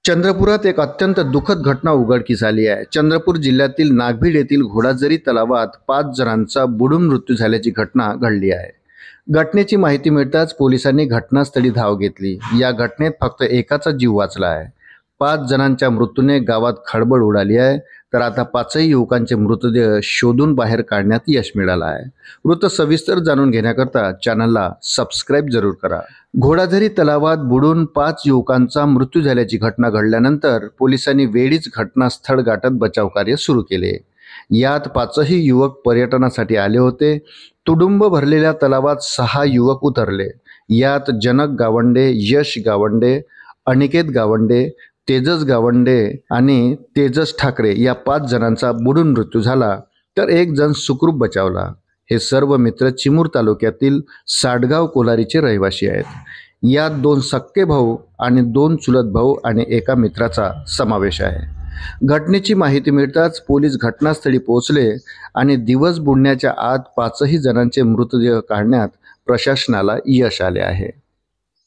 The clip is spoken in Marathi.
चंद्रपुरात एक अत्यंत दुःखद घटना उघडकीस आली आहे। चंद्रपूर जिल्ह्यातील नागभीड येथील घोडाझरी तलावात 5 जणांचा बुडून मृत्यू झाल्याची घटना घडली आहे। घटनेची माहिती मिळताच पोलिसांनी घटनास्थळी धाव घेतली। या घटनेत फक्त एकाचा जीव वाचला आहे। 5 जणांच्या मृत्यूने गावात खळबळ उडाली आहे। तर आता 5ही युवकांचे मृतदेह शोधून बाहेर काढण्यात यश मिळालं आहे। वृत्त सविस्तर जाणून घेण्याकरता चॅनलला सबस्क्राइब जरूर करा। घोडाझरी तलावात बुडून 5 युवकांचा मृत्यू झाल्याची घटना घडल्यानंतर पोलिसांनी वेळीच घटनास्थळ गाठत बचाव कार्य सुरू केले। यात 5ही युवक पर्यटनासाठी आले होते। तुडुंब भरलेल्या तलावात 6 युवक उतरले। यात जनक गावंडे, यश गावंडे, अनिकेत गावंडे, तेजस गावंडे आणि तेजस ठाकरे या 5 जणांचा बुडून मृत्यू झाला, तर एक जण सुखरूप बचावला। हे सर्व मित्र चिमूर तालुक्यातील साडगाव कोलारीचे रहिवासी आहेत। यात 2 सक्के भाऊ आणि 2 चुलत भाऊ आणि एका मित्राचा समावेश आहे। घटनेची माहिती मिळताच पोलीस घटनास्थळी पोहोचले आणि दिवस बुडण्याच्या आत 5ही जणांचे मृतदेह काढण्यात प्रशासनाला यश आले आहे।